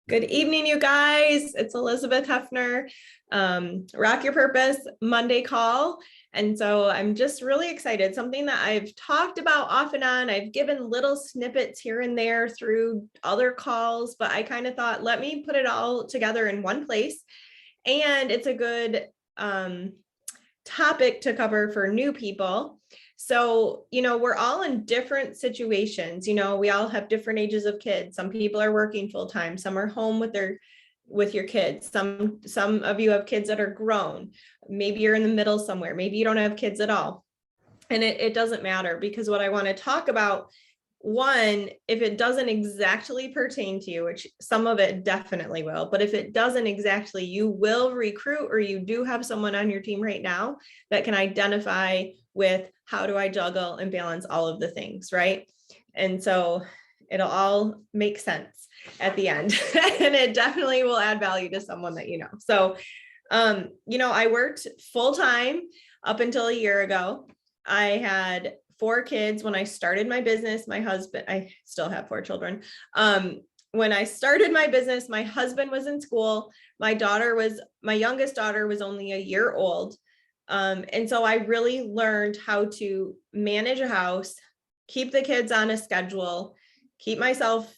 Good evening, you guys. It's Eilers-Heffner, Rock Your Purpose Monday call. And so I'm just really excited. Something that I've talked about off and on. I've given little snippets here and there through other calls, but I kind of thought, let me put it all together in one place. And it's a good topic to cover for new people. So, we're all in different situations. We all have different ages of kids. Some people are working full time. Some are home with your kids. Some of you have kids that are grown. Maybe you're in the middle somewhere. Maybe you don't have kids at all. And it doesn't matter, because what I want to talk about, one, if it doesn't exactly pertain to you, which some of it definitely will, but if it doesn't exactly, you will recruit, or you do have someone on your team right now that can identify with, how do I juggle and balance all of the things, right? And so it'll all make sense at the end. And it definitely will add value to someone that you know. So, I worked full-time up until a year ago. I had 4 kids when I started my business. My husband, I still have 4 children. When I started my business, my husband was in school. My youngest daughter was only a year old. And so I really learned how to manage a house, keep the kids on a schedule, keep myself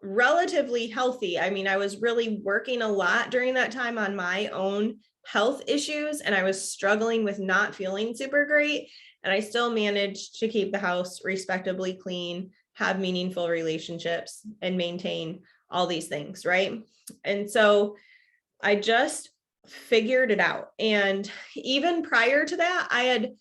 relatively healthy. I mean, I was really working a lot during that time on my own health issues, and I was struggling with not feeling super great. And I still managed to keep the house respectably clean, have meaningful relationships, and maintain all these things, right? And so I just figured it out. And even prior to that, I had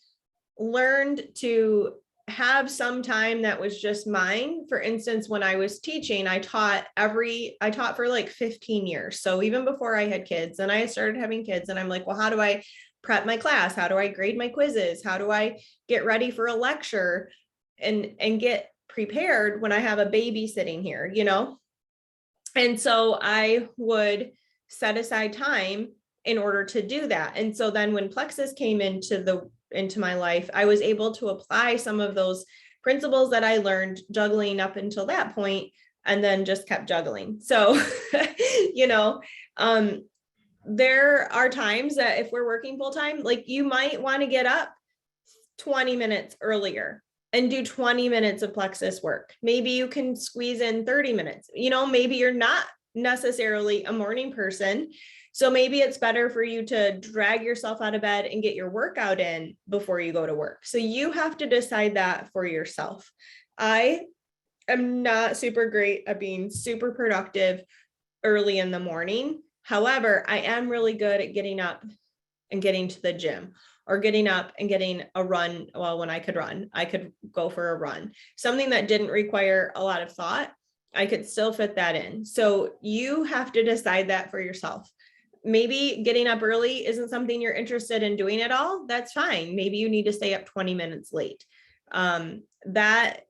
learned to have some time that was just mine. For instance, when I was teaching, I taught for like 15 years. So even before I had kids, and I started having kids, and I'm like, well, how do I prep my class? How do I grade my quizzes? How do I get ready for a lecture and get prepared when I have a baby sitting here, And so I would set aside time in order to do that. And so then when Plexus came into my life, I was able to apply some of those principles that I learned juggling up until that point, and then just kept juggling. So, there are times that if we're working full time, like, you might want to get up 20 minutes earlier and do 20 minutes of Plexus work. Maybe you can squeeze in 30 minutes. Maybe you're not necessarily a morning person. So maybe it's better for you to drag yourself out of bed and get your workout in before you go to work. So you have to decide that for yourself. I am not super great at being super productive early in the morning. However, I am really good at getting up and getting to the gym, or getting up and getting a run. Well, when I could run, I could go for a run. Something that didn't require a lot of thought, I could still fit that in. So you have to decide that for yourself. Maybe getting up early isn't something you're interested in doing at all. That's fine. Maybe you need to stay up 20 minutes late. That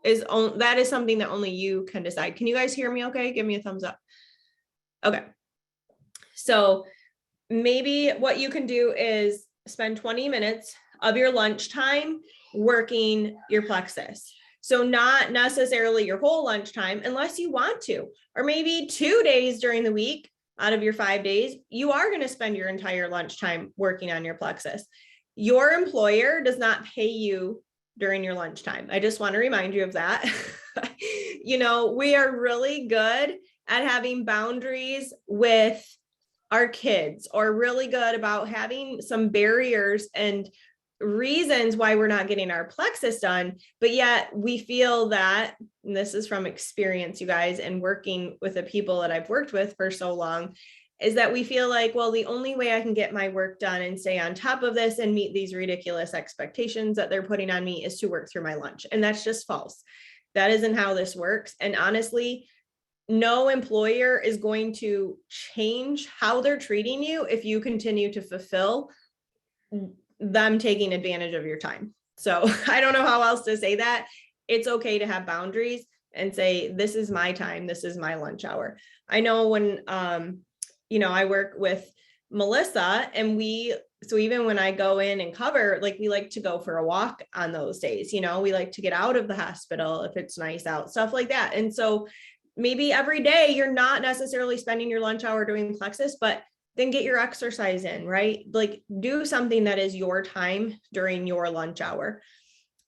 is something that only you can decide. Can you guys hear me okay? Give me a thumbs up. Okay. So maybe what you can do is spend 20 minutes of your lunchtime working your Plexus. So not necessarily your whole lunchtime unless you want to, or maybe 2 days during the week out of your 5 days, you are going to spend your entire lunchtime working on your Plexus. Your employer does not pay you during your lunchtime. I just want to remind you of that. We are really good at having boundaries with our kids, or really good about having some barriers and reasons why we're not getting our Plexus done. But yet we feel that, and this is from experience, you guys, and working with the people that I've worked with for so long, is that we feel like, well, the only way I can get my work done and stay on top of this and meet these ridiculous expectations that they're putting on me is to work through my lunch. And that's just false. That isn't how this works. And honestly, no employer is going to change how they're treating you if you continue to fulfill them taking advantage of your time. So I don't know how else to say that. It's okay to have boundaries and say, this is my time. This is my lunch hour. I know when, I work with Melissa, and so even when I go in and cover, like, we like to go for a walk on those days, we like to get out of the hospital if it's nice out, stuff like that. And so maybe every day you're not necessarily spending your lunch hour doing Plexus, but then get your exercise in, right? Like do something that is your time during your lunch hour.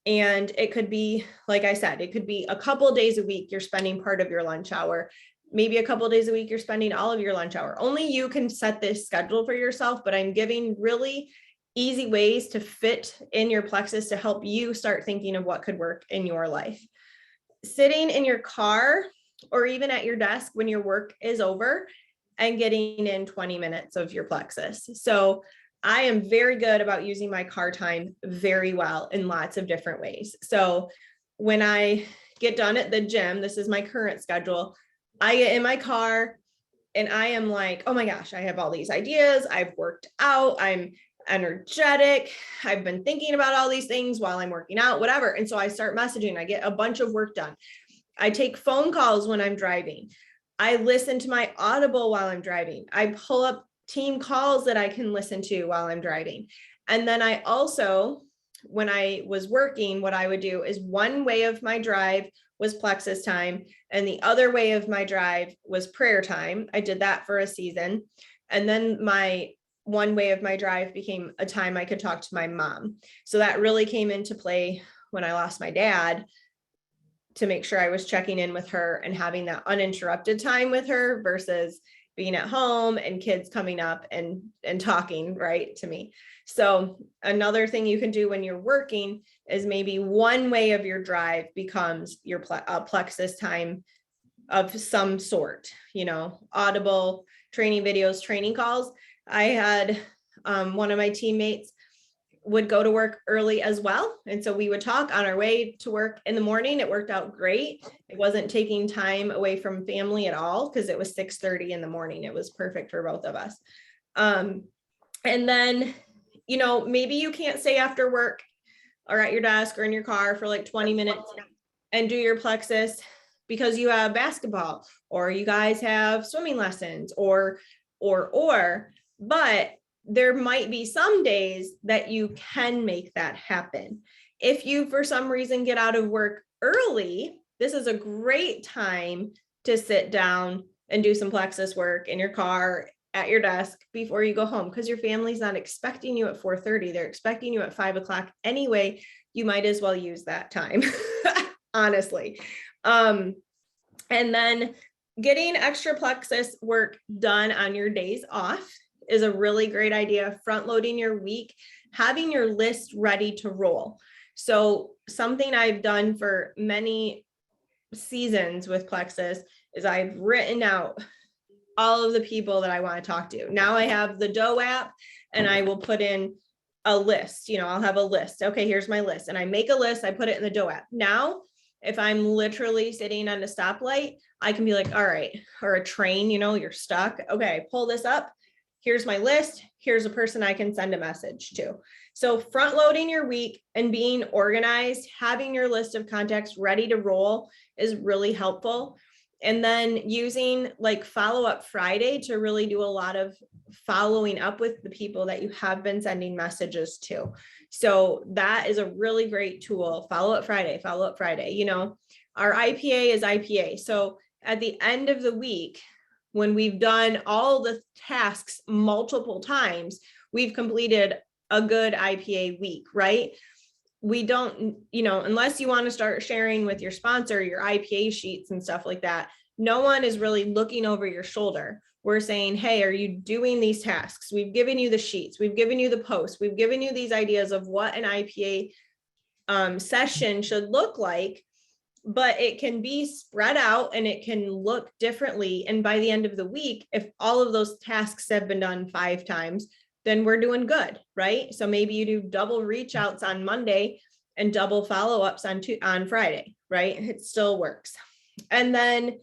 And it could be, like I said, it could be a couple days a week you're spending part of your lunch hour. Maybe a couple days a week you're spending all of your lunch hour. Only you can set this schedule for yourself, but I'm giving really easy ways to fit in your Plexus to help you start thinking of what could work in your life. Sitting in your car or even at your desk when your work is over and getting in 20 minutes of your Plexus. So I am very good about using my car time very well in lots of different ways. So when I get done at the gym, this is my current schedule, I get in my car and I am like, oh my gosh, I have all these ideas. I've worked out. I'm energetic. I've been thinking about all these things while I'm working out, whatever. And so I start messaging. I get a bunch of work done. I take phone calls when I'm driving. I listen to my Audible while I'm driving. I pull up team calls that I can listen to while I'm driving. And then I also, when I was working, what I would do is one way of my drive was Plexus time, and the other way of my drive was prayer time. I did that for a season. And then my one way of my drive became a time I could talk to my mom. So that really came into play when I lost my dad, to make sure I was checking in with her and having that uninterrupted time with her versus being at home and kids coming up and talking right to me. So another thing you can do when you're working is maybe one way of your drive becomes your Plexus time of some sort, Audible, training videos, training calls. I had one of my teammates would go to work early as well. And so we would talk on our way to work in the morning. It worked out great. It wasn't taking time away from family at all because it was 6:30 in the morning. It was perfect for both of us. And then, maybe you can't stay after work or at your desk or in your car for like 20 minutes and do your Plexus because you have basketball or you guys have swimming lessons or, but there might be some days that you can make that happen. If you, for some reason, get out of work early, this is a great time to sit down and do some Plexus work in your car at your desk before you go home, because your family's not expecting you at 4:30. They're expecting you at 5:00 anyway. You might as well use that time, honestly. And then getting extra Plexus work done on your days off is a really great idea. Front loading your week, having your list ready to roll. So something I've done for many seasons with Plexus is I've written out all of the people that I want to talk to. Now I have the Doe app and I will put in a list. I'll have a list. Okay, here's my list. And I make a list, I put it in the Doe app. Now, if I'm literally sitting on a stoplight, I can be like, all right, or a train, you're stuck. Okay, pull this up. Here's my list. Here's a person I can send a message to. So front loading your week and being organized, having your list of contacts ready to roll is really helpful. And then using like follow-up Friday to really do a lot of following up with the people that you have been sending messages to. So that is a really great tool. Follow-up Friday. Our IPA is IPA. So at the end of the week, when we've done all the tasks multiple times, we've completed a good IPA week, right? We don't, unless you want to start sharing with your sponsor, your IPA sheets and stuff like that, no one is really looking over your shoulder. We're saying, hey, are you doing these tasks? We've given you the sheets. We've given you the posts. We've given you these ideas of what an IPA session should look like, but it can be spread out and it can look differently. And by the end of the week, if all of those tasks have been done 5 times, then we're doing good, right? So maybe you do double reach outs on Monday and double follow-ups on Friday, right? It still works. And then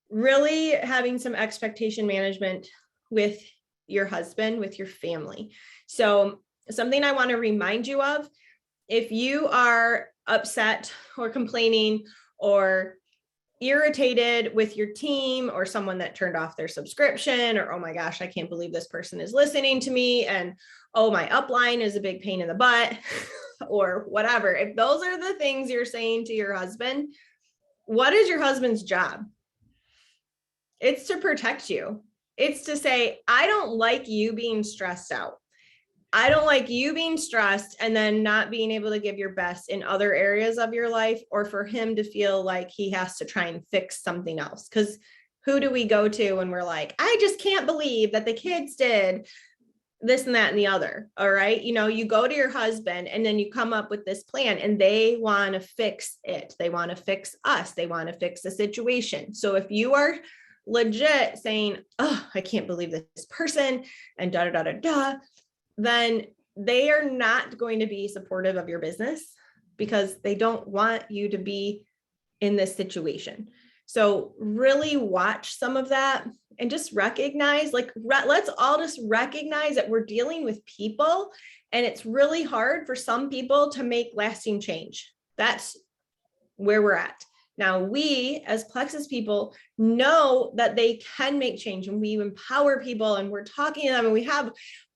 really having some expectation management with your husband, with your family. So something I want to remind you of, if you are upset or complaining or irritated with your team or someone that turned off their subscription, or, oh my gosh, I can't believe this person is listening to me, and oh, my upline is a big pain in the butt, or whatever. If those are the things you're saying to your husband, what is your husband's job? It's to protect you. It's to say, I don't like you being stressed out. I don't like you being stressed and then not being able to give your best in other areas of your life, or for him to feel like he has to try and fix something else. Because who do we go to when we're like, I just can't believe that the kids did this and that and the other. All right. You know, you go to your husband and then you come up with this plan and they want to fix it. They want to fix us. They want to fix the situation. So if you are legit saying, oh, I can't believe this person and da, da, da, da, da, then they are not going to be supportive of your business because they don't want you to be in this situation. So really watch some of that and just recognize, like, let's all just recognize that we're dealing with people, and it's really hard for some people to make lasting change. That's where we're at. Now, we as Plexus people know that they can make change, and we empower people, and we're talking to them, and we have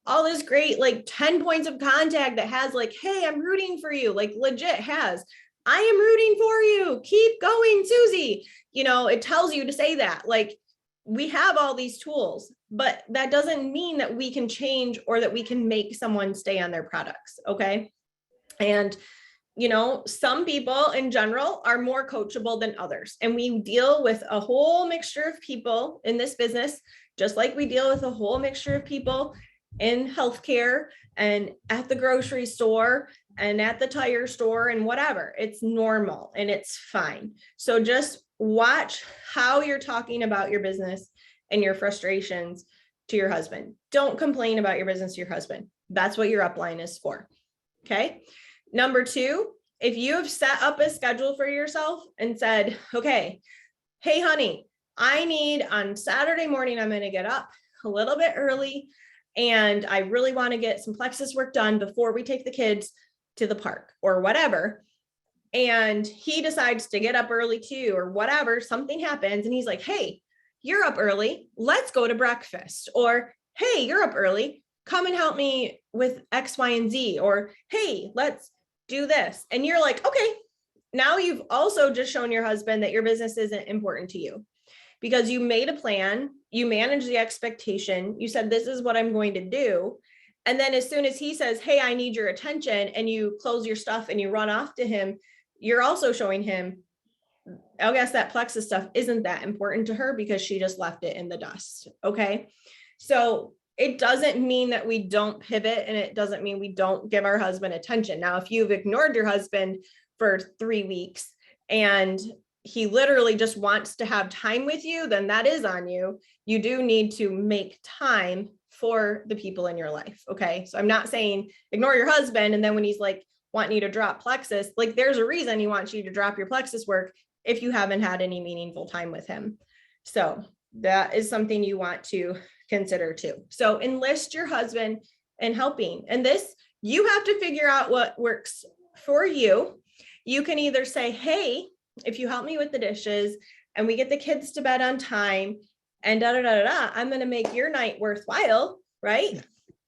all this great, like 10 points of contact that has like, hey, I'm rooting for you, like legit has, I am rooting for you. Keep going, Susie. You know, it tells you to say that. Like, we have all these tools, but that doesn't mean that we can change or that we can make someone stay on their products. Okay. And, you know, some people in general are more coachable than others. And we deal with a whole mixture of people in this business, just like we deal with a whole mixture of people in healthcare and at the grocery store and at the tire store and whatever. It's normal and it's fine. So just watch how you're talking about your business and your frustrations to your husband. Don't complain about your business to your husband. That's what your upline is for. Okay. Number two, if you have set up a schedule for yourself and said, okay, hey, honey, I need on Saturday morning, I'm going to get up a little bit early, and I really want to get some Plexus work done before we take the kids to the park or whatever. And he decides to get up early too, or whatever, something happens. And he's like, hey, you're up early. Let's go to breakfast. Or, hey, you're up early. Come and help me with X, Y, and Z. Or, hey, let's do this. And you're like, okay, now you've also just shown your husband that your business isn't important to you, because you made a plan, you managed the expectation, you said, this is what I'm going to do. And then as soon as he says, hey, I need your attention, and you close your stuff and you run off to him, you're also showing him, I guess that Plexus stuff isn't that important to her because she just left it in the dust. Okay. So it doesn't mean that we don't pivot, and it doesn't mean we don't give our husband attention. Now, if you've ignored your husband for 3 weeks and he literally just wants to have time with you, then that is on you. You do need to make time for the people in your life. Okay. So I'm not saying ignore your husband, and then when he's like wanting you to drop Plexus, like there's a reason he wants you to drop your Plexus work if you haven't had any meaningful time with him. So that is something you want to consider too. So enlist your husband in helping. And this, you have to figure out what works for you. You can either say, hey, if you help me with the dishes and we get the kids to bed on time and da, da, da, da, da, I'm going to make your night worthwhile, right? Yeah.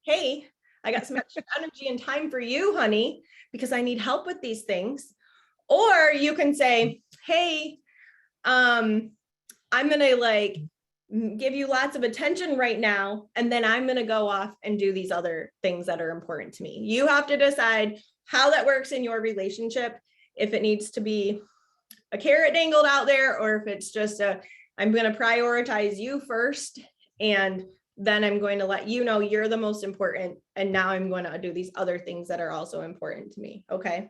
Hey, I got some extra energy and time for you, honey, because I need help with these things. Or you can say, hey, I'm going to like give you lots of attention right now, and then I'm going to go off and do these other things that are important to me. You have to decide how that works in your relationship, if it needs to be a carrot dangled out there, or if it's just I'm going to prioritize you first, and then I'm going to let you know you're the most important, and now I'm going to do these other things that are also important to me. Okay.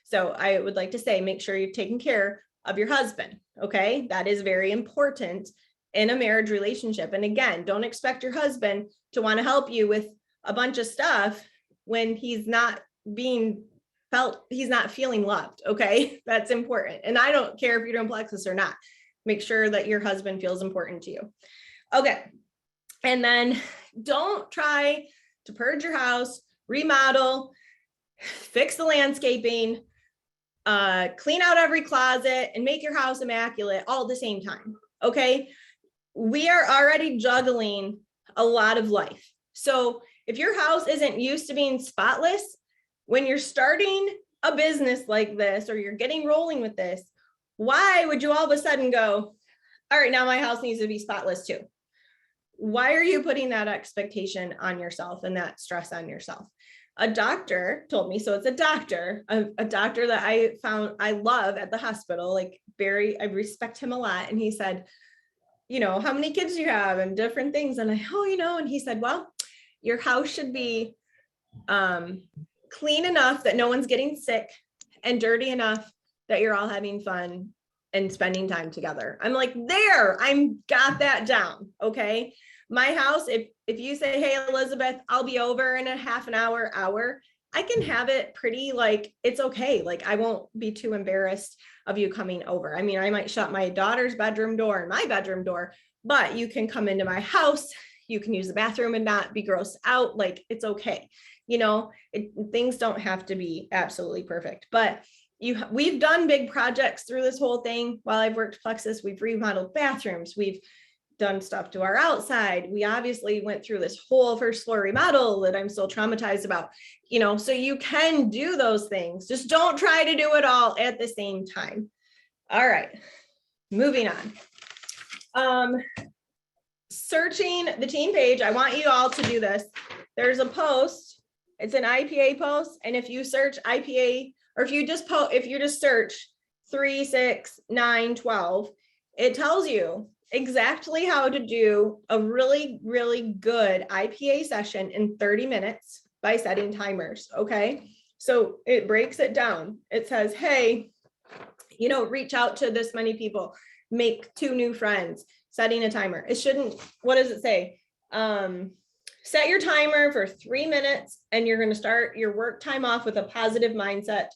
So I would like to say, make sure you're taking care of your husband. Okay. That is very important in a marriage relationship. And again, don't expect your husband to want to help you with a bunch of stuff when he's not he's not feeling loved. Okay. That's important. And I don't care if you're doing Plexus or not. Make sure that your husband feels important to you. Okay. And then don't try to purge your house, remodel, fix the landscaping, clean out every closet, and make your house immaculate all at the same time. Okay. We are already juggling a lot of life. So if your house isn't used to being spotless, when you're starting a business like this, or you're getting rolling with this, why would you all of a sudden go, all right, now my house needs to be spotless too. Why are you putting that expectation on yourself and that stress on yourself? A doctor told me, so it's a doctor that I found I love at the hospital, like Barry, I respect him a lot. And he said, how many kids do you have and different things. And and he said, well, your house should be clean enough that no one's getting sick and dirty enough that you're all having fun and spending time together. I'm like, I'm got that down. Okay. My house, if you say, hey, Elizabeth, I'll be over in a half an hour, I can have it pretty, like, it's okay. Like, I won't be too embarrassed of you coming over. I mean, I might shut my daughter's bedroom door and my bedroom door, but you can come into my house. You can use the bathroom and not be grossed out. Like, it's okay. Things don't have to be absolutely perfect, but we've done big projects through this whole thing. While I've worked Plexus, we've remodeled bathrooms. We've done stuff to our outside. We obviously went through this whole first floor remodel that I'm still traumatized about, so you can do those things. Just don't try to do it all at the same time. All right, moving on. Searching the team page. I want you all to do this. There's a post. It's an IPA post. And if you search IPA, or if you just search 3, 6, 9, 12, it tells you exactly how to do a really, really good IPA session in 30 minutes by setting timers. Okay. So it breaks it down. It says, hey, reach out to this many people, make 2 new friends, setting a timer. It shouldn't, what does it say? Set your timer for 3 minutes and you're going to start your work time off with a positive mindset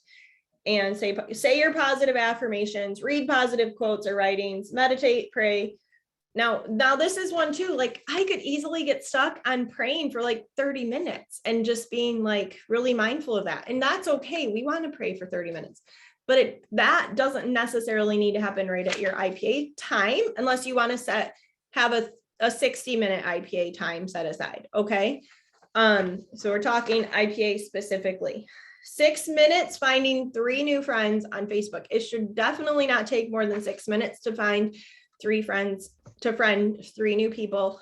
and say your positive affirmations, read positive quotes or writings, meditate, pray. Now this is one too, like I could easily get stuck on praying for like 30 minutes and just being like really mindful of that. And that's okay. We want to pray for 30 minutes, but that doesn't necessarily need to happen right at your IPA time, unless you want to have a 60-minute IPA time set aside. Okay. So we're talking IPA specifically. 6 minutes finding 3 new friends on Facebook. It should definitely not take more than 6 minutes to find 3 friends, to friend 3 new people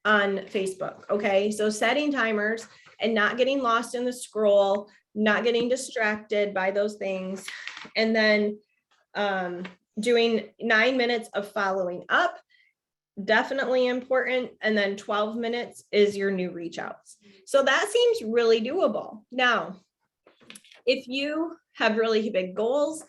on Facebook. Okay. So setting timers and not getting lost in the scroll, not getting distracted by those things. And then doing 9 minutes of following up, definitely important. And then 12 minutes is your new reach outs. So that seems really doable. Now, if you have really big goals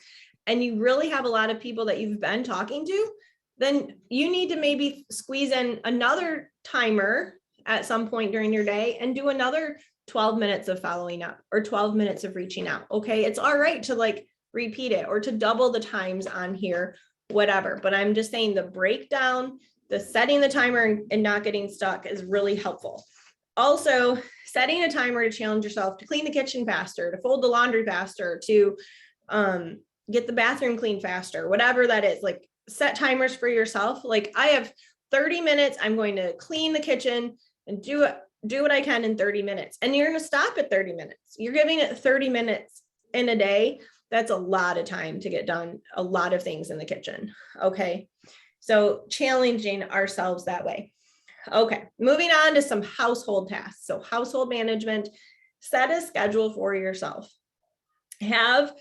and you really have a lot of people that you've been talking to, then you need to maybe squeeze in another timer at some point during your day and do another 12 minutes of following up or 12 minutes of reaching out. Okay. It's all right to like repeat it or to double the times on here, whatever. But I'm just saying the breakdown, the setting the timer and not getting stuck is really helpful. Also, setting a timer to challenge yourself to clean the kitchen faster, to fold the laundry faster, to get the bathroom clean faster, whatever that is. Like set timers for yourself. Like I have 30 minutes. I'm going to clean the kitchen and do what I can in 30 minutes. And you're going to stop at 30 minutes. You're giving it 30 minutes in a day. That's a lot of time to get done a lot of things in the kitchen. Okay. So challenging ourselves that way. Okay, moving on to some household tasks. So household management, set a schedule for yourself. Have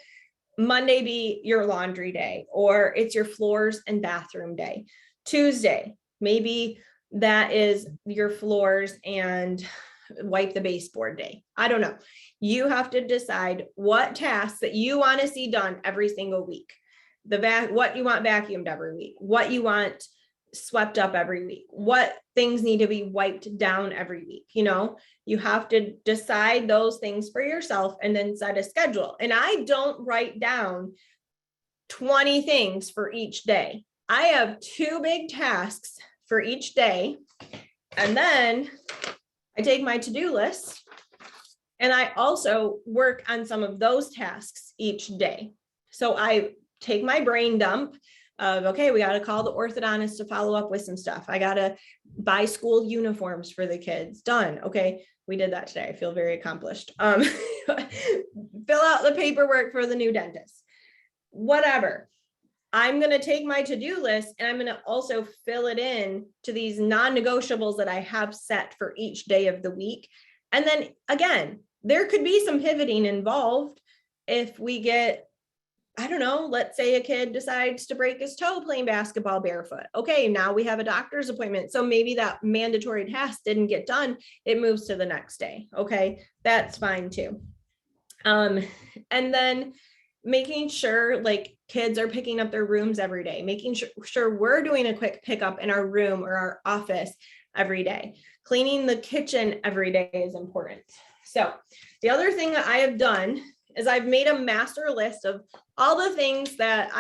Monday be your laundry day, or it's your floors and bathroom day. Tuesday, maybe that is your floors and wipe the baseboard day. I don't know. You have to decide what tasks that you want to see done every single week. What you want vacuumed every week, what you want swept up every week, what things need to be wiped down every week. You have to decide those things for yourself and then set a schedule. And I don't write down 20 things for each day. I have 2 big tasks for each day. And then I take my to-do list and I also work on some of those tasks each day. So I take my brain dump of, okay, we got to call the orthodontist to follow up with some stuff. I got to buy school uniforms for the kids. Done. Okay. We did that today. I feel very accomplished. Fill out the paperwork for the new dentist, whatever. I'm going to take my to-do list and I'm going to also fill it in to these non-negotiables that I have set for each day of the week. And then again, there could be some pivoting involved if we get, I don't know, let's say a kid decides to break his toe playing basketball barefoot. Okay, now we have a doctor's appointment. So maybe that mandatory task didn't get done. It moves to the next day. Okay, that's fine too. And then making sure like kids are picking up their rooms every day, making sure we're doing a quick pickup in our room or our office every day. Cleaning the kitchen every day is important. So the other thing that I have done is I've made a master list of all the things that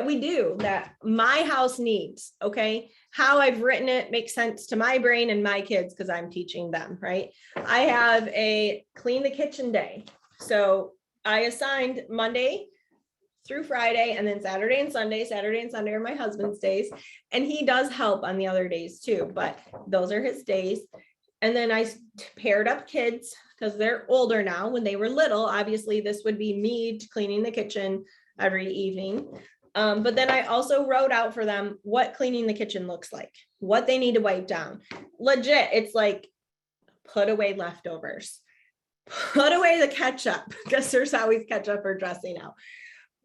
we do that my house needs. Okay. How I've written it makes sense to my brain and my kids because I'm teaching them, right? I have a clean the kitchen day. So I assigned Monday through Friday and then Saturday and Sunday. Saturday and Sunday are my husband's days. And he does help on the other days too, but those are his days. And then I paired up kids because they're older now. When they were little, obviously this would be me cleaning the kitchen every evening. But then I also wrote out for them what cleaning the kitchen looks like, what they need to wipe down. Legit, it's like put away leftovers, put away the ketchup because there's always ketchup or dressing out.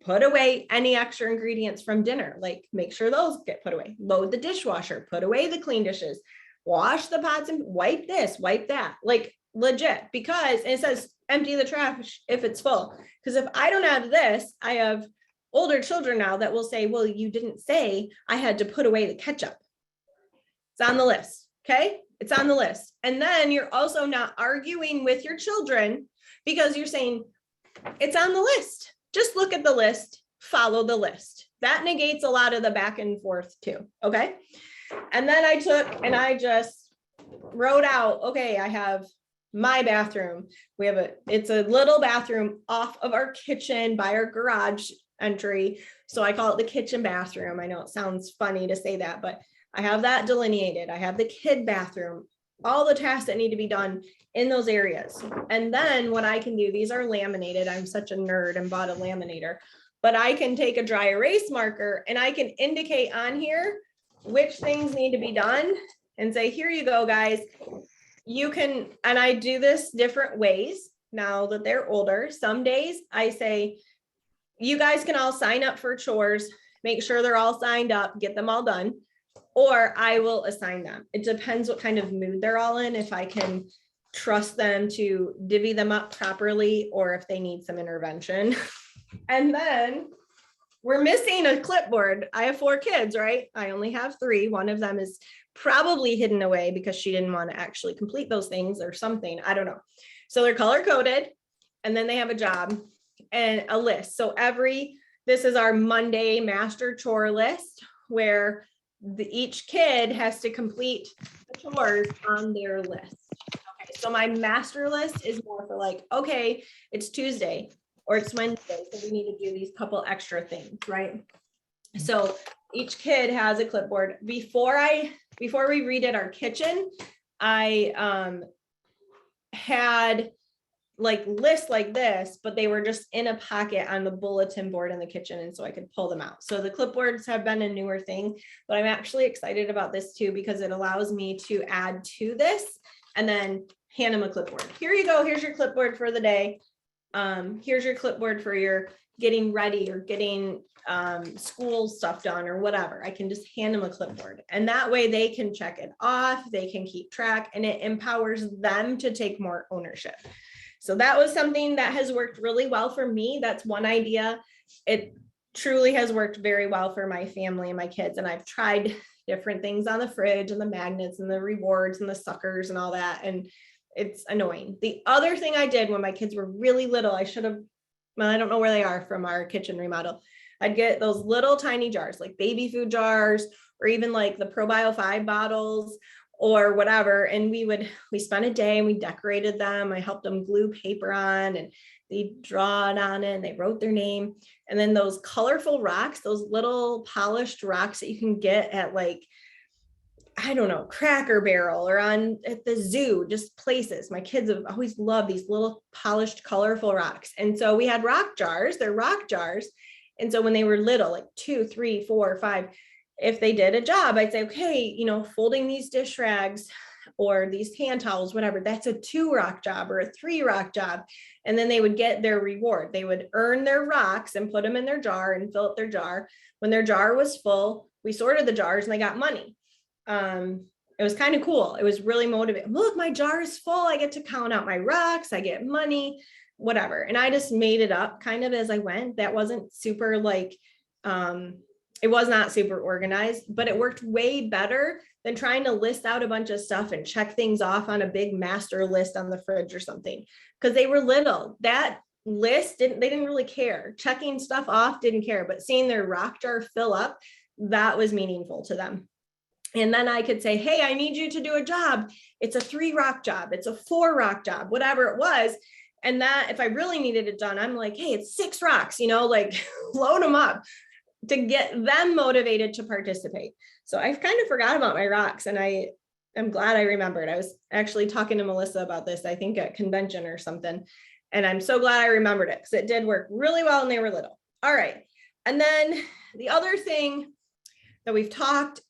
Put away any extra ingredients from dinner, like make sure those get put away. Load the dishwasher, put away the clean dishes, wash the pots and wipe this, wipe that, like legit, because it says empty the trash if it's full. Because if I don't have this, I have older children now that will say, well, you didn't say I had to put away the ketchup. It's on the list. Okay. It's on the list. And then you're also not arguing with your children because you're saying it's on the list. Just look at the list, follow the list. That negates a lot of the back and forth too. Okay. And then I took and I just wrote out, okay, I have my bathroom. It's a little bathroom off of our kitchen by our garage entry. So I call it the kitchen bathroom. I know it sounds funny to say that, but I have that delineated. I have the kid bathroom, all the tasks that need to be done in those areas. And then what I can do, these are laminated. I'm such a nerd and bought a laminator, but I can take a dry erase marker and I can indicate on here which things need to be done and say, here you go, guys. You can, and I do this different ways now that they're older. Some days I say, you guys can all sign up for chores, make sure they're all signed up, get them all done, or I will assign them. It depends what kind of mood they're all in, if I can trust them to divvy them up properly or if they need some intervention. And then we're missing a clipboard. I have 4 kids, right? I only have 3. One of them is probably hidden away because she didn't want to actually complete those things or something. I don't know. So they're color coded and then they have a job and a list. So this is our Monday master chore list where each kid has to complete the chores on their list. Okay, so my master list is more for like, okay, it's Tuesday or it's Wednesday, so we need to do these couple extra things, right? So each kid has a clipboard. Before we redid our kitchen, I had like lists like this, but they were just in a pocket on the bulletin board in the kitchen. And so I could pull them out. So the clipboards have been a newer thing, but I'm actually excited about this too, because it allows me to add to this and then hand them a clipboard. Here you go. Here's your clipboard for the day. Here's your clipboard for your getting ready or getting school stuff done or whatever. I can just hand them a clipboard and that way they can check it off. They can keep track and it empowers them to take more ownership. So that was something that has worked really well for me. That's one idea. It truly has worked very well for my family and my kids. And I've tried different things on the fridge and the magnets and the rewards and the suckers and all that. And it's annoying. The other thing I did when my kids were really little, I don't know where they are from our kitchen remodel. I'd get those little tiny jars, like baby food jars, or even like the ProBio 5 bottles or whatever. And we spent a day and we decorated them. I helped them glue paper on and they draw it on it and they wrote their name. And then those colorful rocks, those little polished rocks that you can get at like, I don't know, Cracker Barrel or at the zoo, just places. My kids have always loved these little polished, colorful rocks. And so we had rock jars, they're rock jars. And so when they were little, like 2, 3, 4, 5, if they did a job, I'd say, okay, folding these dish rags or these hand towels, whatever, that's a 2 rock job or a 3 rock job. And then they would get their reward. They would earn their rocks and put them in their jar and fill up their jar. When their jar was full, we sorted the jars and they got money. It was kind of cool. It was really motivating. Look, my jar is full. I get to count out my rocks. I get money, whatever. And I just made it up kind of as I went. That wasn't super it was not super organized, but it worked way better than trying to list out a bunch of stuff and check things off on a big master list on the fridge or something. Because they were little. That list they didn't really care. Checking stuff off didn't care, but seeing their rock jar fill up, that was meaningful to them. And then I could say, hey, I need you to do a job. It's a 3 rock job. It's a 4 rock job, whatever it was. And that if I really needed it done, I'm like, hey, it's 6 rocks, load them up to get them motivated to participate. So I've kind of forgot about my rocks, and I'm glad I remembered. I was actually talking to Melissa about this, I think at convention or something. And I'm so glad I remembered it because it did work really well when they were little. All right. And then the other thing that we've talked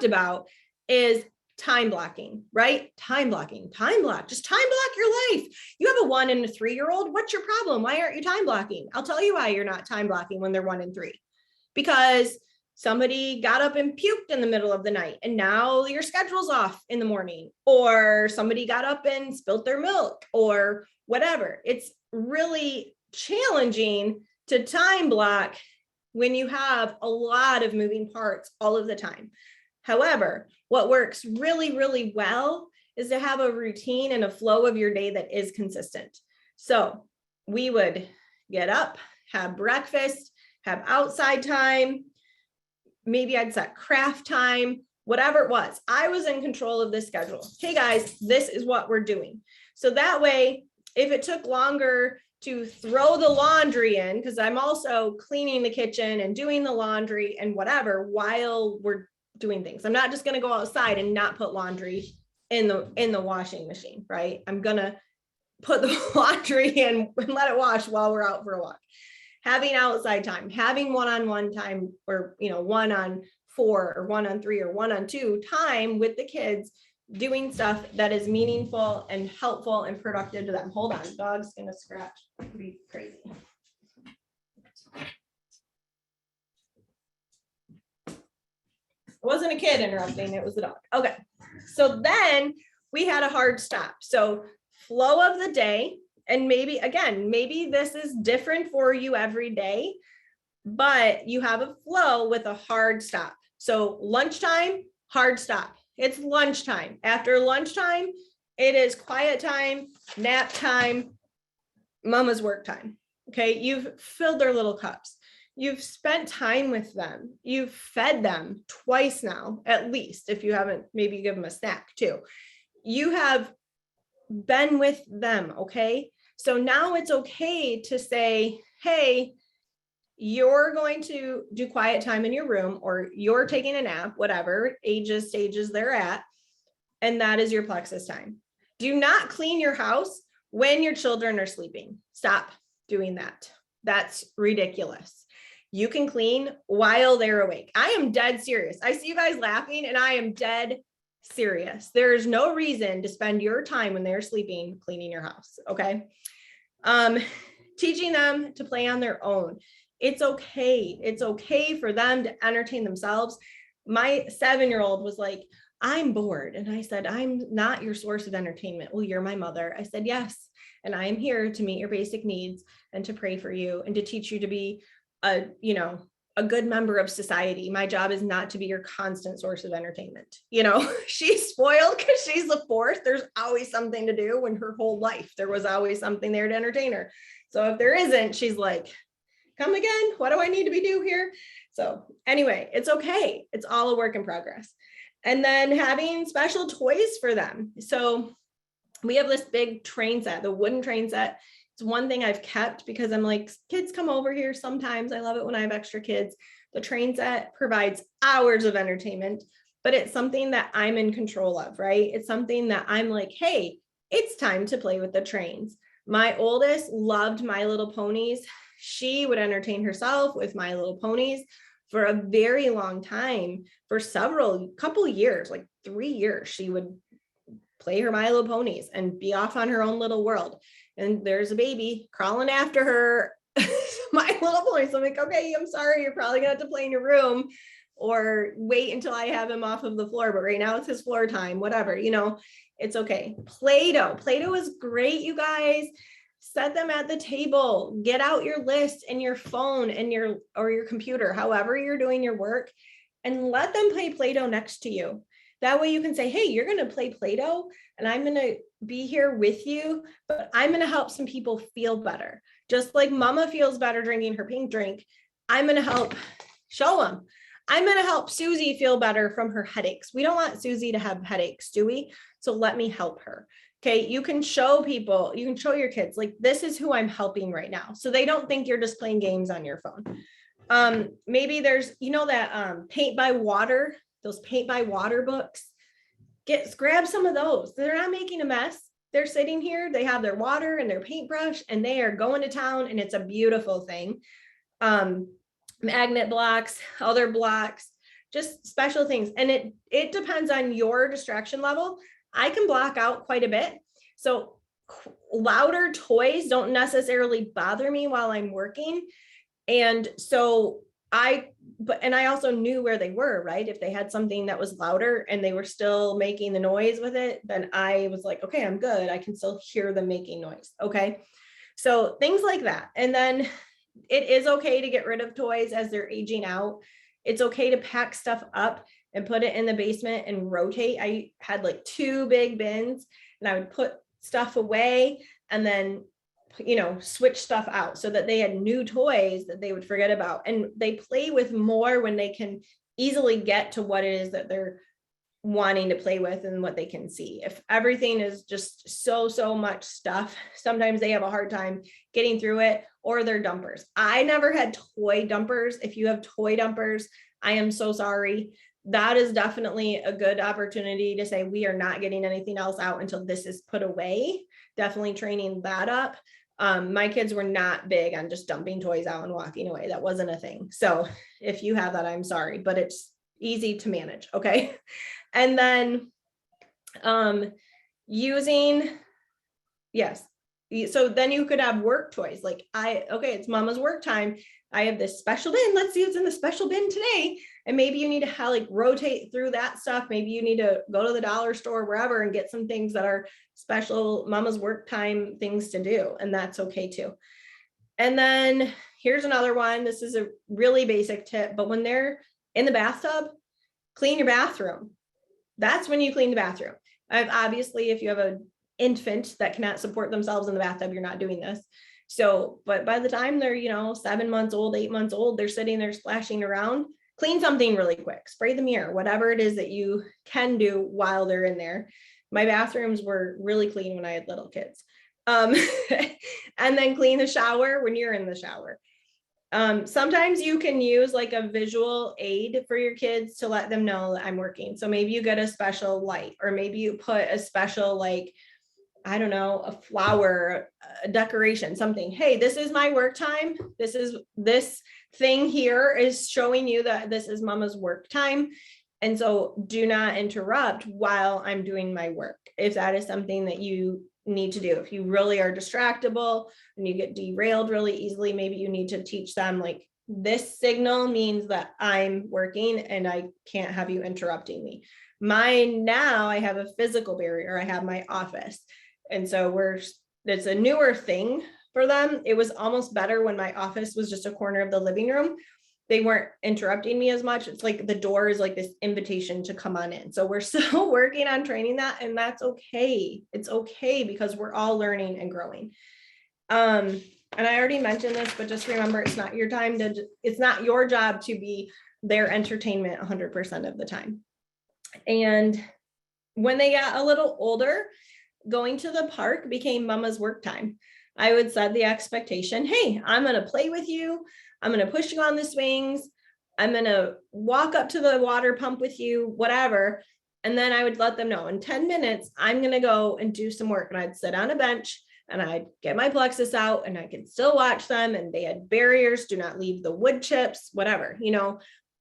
about is time blocking, right? Time block, just time block your life. You have a 1 and a 3-year-old. What's your problem? Why aren't you time blocking? I'll tell you why you're not time blocking when they're 1 and 3, because somebody got up and puked in the middle of the night and now your schedule's off in the morning, or somebody got up and spilled their milk or whatever. It's really challenging to time block when you have a lot of moving parts all of the time. However, what works really, really well is to have a routine and a flow of your day that is consistent. So we would get up, have breakfast, have outside time. Maybe I'd set craft time, whatever it was. I was in control of this schedule. Hey guys, this is what we're doing. So that way, if it took longer to throw the laundry in, because I'm also cleaning the kitchen and doing the laundry and whatever while we're doing things. I'm not just going to go outside and not put laundry in the washing machine, right? I'm going to put the laundry in and let it wash while we're out for a walk. Having outside time, having one-on-one time, or 1 on 4 or 1 on 3 or 1 on 2 time with the kids, doing stuff that is meaningful and helpful and productive to them. Hold on, dog's gonna scratch. Pretty crazy. It wasn't a kid interrupting, it was the dog. Okay, so then we had a hard stop. So flow of the day, and maybe this is different for you every day, but you have a flow with a hard stop. So lunchtime, hard stop. It's lunchtime. After lunchtime, it is quiet time, nap time, mama's work time. Okay, you've filled their little cups. You've spent time with them. You've fed them twice now, at least. If you haven't, maybe you give them a snack too. You have been with them, okay? So now it's okay to say, hey, you're going to do quiet time in your room, or you're taking a nap, whatever stages they're at, and that is your Plexus time. Do not clean your house when your children are sleeping. Stop doing that. That's ridiculous. You can clean while they're awake. I am dead serious. I see you guys laughing, and I am dead serious. There is no reason to spend your time when they're sleeping cleaning your house, okay? Teaching them to play on their own. It's okay. It's okay for them to entertain themselves. My 7-year-old was like, I'm bored. And I said, I'm not your source of entertainment. Well, you're my mother. I said, yes. And I am here to meet your basic needs and to pray for you and to teach you to be a good member of society. My job is not to be your constant source of entertainment. She's spoiled because she's the 4th. There's always something to do. When her whole life, there was always something there to entertain her. So if there isn't, she's like, come again? What do I need to be doing here? So anyway, it's okay. It's all a work in progress. And then having special toys for them. So we have this big train set, the wooden train set. It's one thing I've kept because I'm like, kids come over here sometimes. I love it when I have extra kids. The train set provides hours of entertainment, but it's something that I'm in control of, right? It's something that I'm like, hey, it's time to play with the trains. My oldest loved My Little Ponies. she would entertain herself with My Little Ponies for a very long time, for couple years, like 3 years. She would play her My Little Ponies and be off on her own little world. And there's a baby crawling after her, My Little Ponies. I'm like, okay, I'm sorry, you're probably gonna have to play in your room or wait until I have him off of the floor. But right now it's his floor time, whatever, it's okay. Play-Doh is great, you guys. Set them at the table, get out your list and your phone and your computer, however you're doing your work, and let them play Play-Doh next to you. That way you can say, hey, you're going to play Play-Doh and I'm going to be here with you, but I'm going to help some people feel better. Just like mama feels better drinking her pink drink, I'm going to help show them. I'm going to help Susie feel better from her headaches. We don't want Susie to have headaches, do we? So let me help her. Okay, you can show people, you can show your kids, like, this is who I'm helping right now. So they don't think you're just playing games on your phone. Maybe there's, that paint by water, those paint by water books. Grab some of those. They're not making a mess. They're sitting here, they have their water and their paintbrush, and they are going to town, and it's a beautiful thing. Magnet blocks, other blocks, just special things. And it depends on your distraction level. I can block out quite a bit. So louder toys don't necessarily bother me while I'm working. And so I also knew where they were, right? If they had something that was louder and they were still making the noise with it, then I was like, okay, I'm good. I can still hear them making noise. Okay. So things like that. And then it is okay to get rid of toys as they're aging out. It's okay to pack stuff up and put it in the basement and rotate. I had like 2 big bins, and I would put stuff away and then, switch stuff out so that they had new toys that they would forget about. And they play with more when they can easily get to what it is that they're wanting to play with and what they can see. If everything is just so much stuff, sometimes they have a hard time getting through it, or their dumpers. I never had toy dumpers. If you have toy dumpers, I am so sorry. That is definitely a good opportunity to say, we are not getting anything else out until this is put away. Definitely training that up. My kids were not big on just dumping toys out and walking away. That wasn't a thing. So if you have that, I'm sorry, but it's easy to manage. Okay. And then so then you could have work toys. Like it's mama's work time. I have this special bin. Let's see what's in the special bin today. And maybe you need to rotate through that stuff. Maybe you need to go to the dollar store, wherever, and get some things that are special mama's work time things to do. And that's okay too. And then here's another one. This is a really basic tip, but when they're in the bathtub, clean your bathroom. That's when you clean the bathroom. Obviously, if you have an infant that cannot support themselves in the bathtub, you're not doing this. So, but by the time they're, 7 months old, 8 months old, they're sitting there splashing around, clean something really quick, spray the mirror, whatever it is that you can do while they're in there. My bathrooms were really clean when I had little kids. And then clean the shower when you're in the shower. Sometimes you can use like a visual aid for your kids to let them know that I'm working. So maybe you get a special light, or maybe you put a special, a flower, a decoration, something. Hey, this is my work time. This thing here is showing you that this is mama's work time. And so do not interrupt while I'm doing my work. If that is something that you need to do, if you really are distractible and you get derailed really easily, maybe you need to teach them, like, this signal means that I'm working and I can't have you interrupting me. Mine now, I have a physical barrier. I have my office. And so it's a newer thing for them. It was almost better when my office was just a corner of the living room. They weren't interrupting me as much. It's like the door is like this invitation to come on in. So we're still working on training that, and that's okay. It's okay, because we're all learning and growing. And I already mentioned this, but just remember, it's not your job to be their entertainment 100% of the time. And when they got a little older, going to the park became mama's work time. I would set the expectation, hey, I'm going to play with you. I'm going to push you on the swings. I'm going to walk up to the water pump with you, whatever. And then I would let them know in 10 minutes, I'm going to go and do some work. And I'd sit on a bench and I'd get my Plexus out and I could still watch them, and they had barriers, do not leave the wood chips, whatever,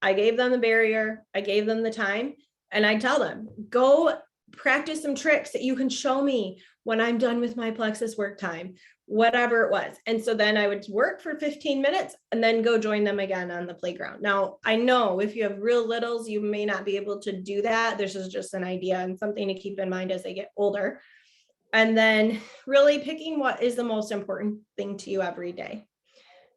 I gave them the barrier, I gave them the time, and I tell them, go practice some tricks that you can show me when I'm done with my Plexus work time, whatever it was. And so then I would work for 15 minutes and then go join them again on the playground. Now, I know if you have real littles, you may not be able to do that. This is just an idea and something to keep in mind as they get older. And then really picking what is the most important thing to you every day.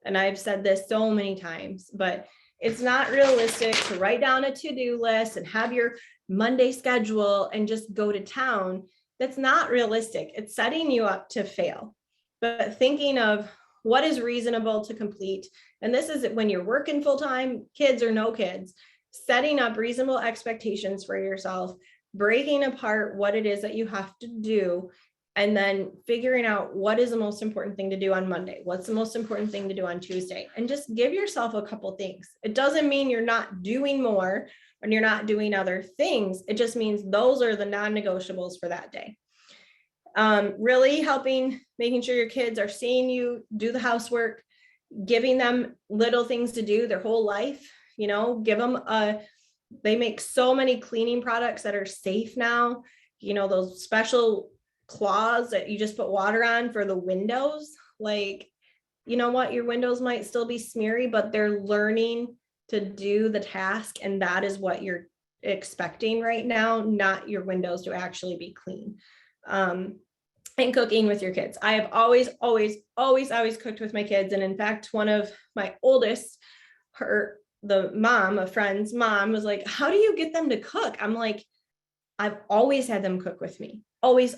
And I've said this so many times, but it's not realistic to write down a to-do list and have your Monday schedule and just go to town. That's not realistic. It's setting you up to fail. But thinking of what is reasonable to complete, and this is when you're working full-time, kids or no kids, setting up reasonable expectations for yourself, breaking apart what it is that you have to do, and then figuring out what is the most important thing to do on Monday, what's the most important thing to do on Tuesday, and just give yourself a couple things. It doesn't mean you're not doing more and you're not doing other things. It just means those are the non-negotiables for that day. Really helping, making sure your kids are seeing you do the housework, giving them little things to do their whole life, give them they make so many cleaning products that are safe now, those special cloths that you just put water on for the windows. Like, you know what, your windows might still be smeary, but they're learning to do the task. And that is what you're expecting right now, not your windows to actually be clean. And cooking with your kids. I have always cooked with my kids. And in fact, one of my oldest, a friend's mom was like, how do you get them to cook? I'm like, I've always had them cook with me. Always.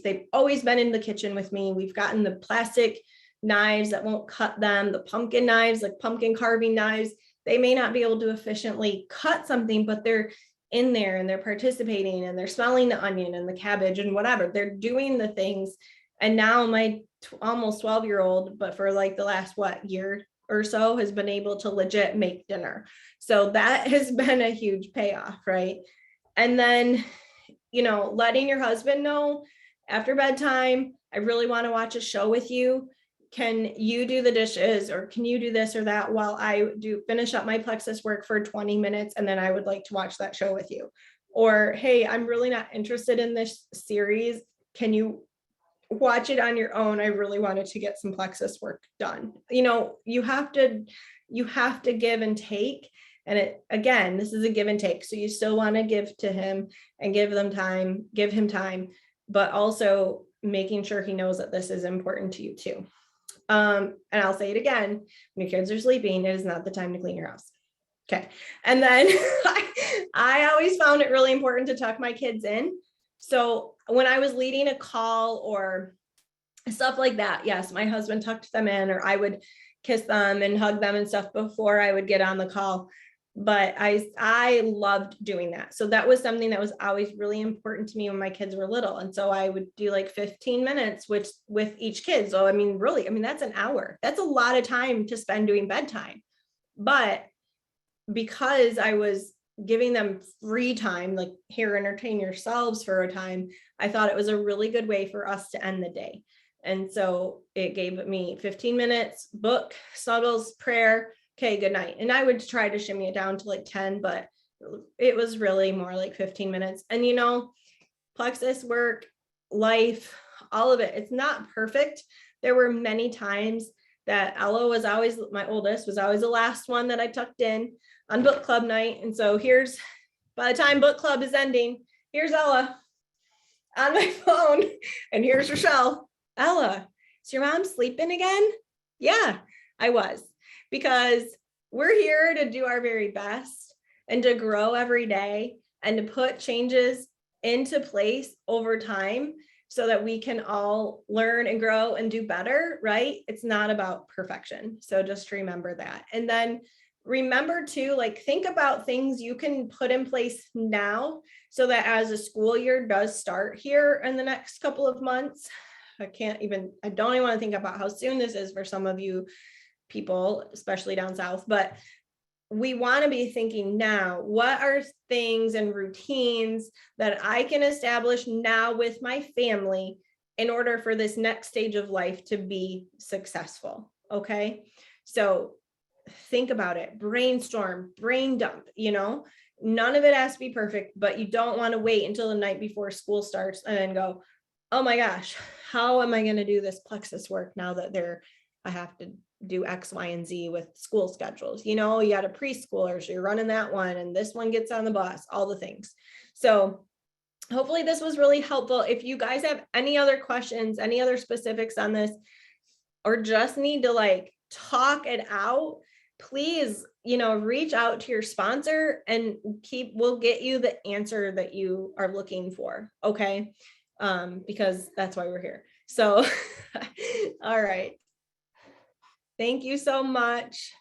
They've always been in the kitchen with me. We've gotten the plastic knives that won't cut them, the pumpkin knives, like pumpkin carving knives. They may not be able to efficiently cut something, but they're in there and they're participating and they're smelling the onion and the cabbage and whatever. They're doing the things. And now my almost 12-year-old, but for like the last year or so, has been able to legit make dinner. So that has been a huge payoff, right? And then, letting your husband know after bedtime, I really want to watch a show with you. Can you do the dishes, or can you do this or that while I finish up my Plexus work for 20 minutes and then I would like to watch that show with you? Or, hey, I'm really not interested in this series. Can you watch it on your own? I really wanted to get some Plexus work done. You have to give and take. And again, this is a give and take. So you still want to give to him and give him time, but also making sure he knows that this is important to you too. And I'll say it again, when your kids are sleeping, it is not the time to clean your house. Okay. And then I always found it really important to tuck my kids in. So when I was leading a call or stuff like that, yes, my husband tucked them in, or I would kiss them and hug them and stuff before I would get on the call. But I loved doing that. So that was something that was always really important to me when my kids were little. And so I would do like 15 minutes with each kid. So, that's an hour. That's a lot of time to spend doing bedtime. But because I was giving them free time, like, here, entertain yourselves for a time, I thought it was a really good way for us to end the day. And so it gave me 15 minutes, book, snuggles, prayer. Okay, good night. And I would try to shimmy it down to like 10, but it was really more like 15 minutes. And Plexus work, life, all of it, it's not perfect. There were many times that Ella was always, my oldest, was always the last one that I tucked in on book club night. And so by the time book club is ending, here's Ella on my phone, and here's Rochelle. Ella, is your mom sleeping again? Yeah, I was. Because we're here to do our very best and to grow every day and to put changes into place over time so that we can all learn and grow and do better, right? It's not about perfection. So just remember that. And then remember to think about things you can put in place now so that as the school year does start here in the next couple of months, I don't even want to think about how soon this is for some of you people, especially down south, but we want to be thinking now, what are things and routines that I can establish now with my family in order for this next stage of life to be successful. Okay. So think about it, brainstorm, brain dump, none of it has to be perfect, but you don't want to wait until the night before school starts and then go, oh my gosh, how am I going to do this Plexus work now that I have to do X, Y, and Z with school schedules? You got a preschooler, so you're running that one, and this one gets on the bus, all the things. So hopefully this was really helpful. If you guys have any other questions, any other specifics on this, or just need to talk it out, please, reach out to your sponsor and we'll get you the answer that you are looking for. Okay. Because that's why we're here. So, all right. Thank you so much.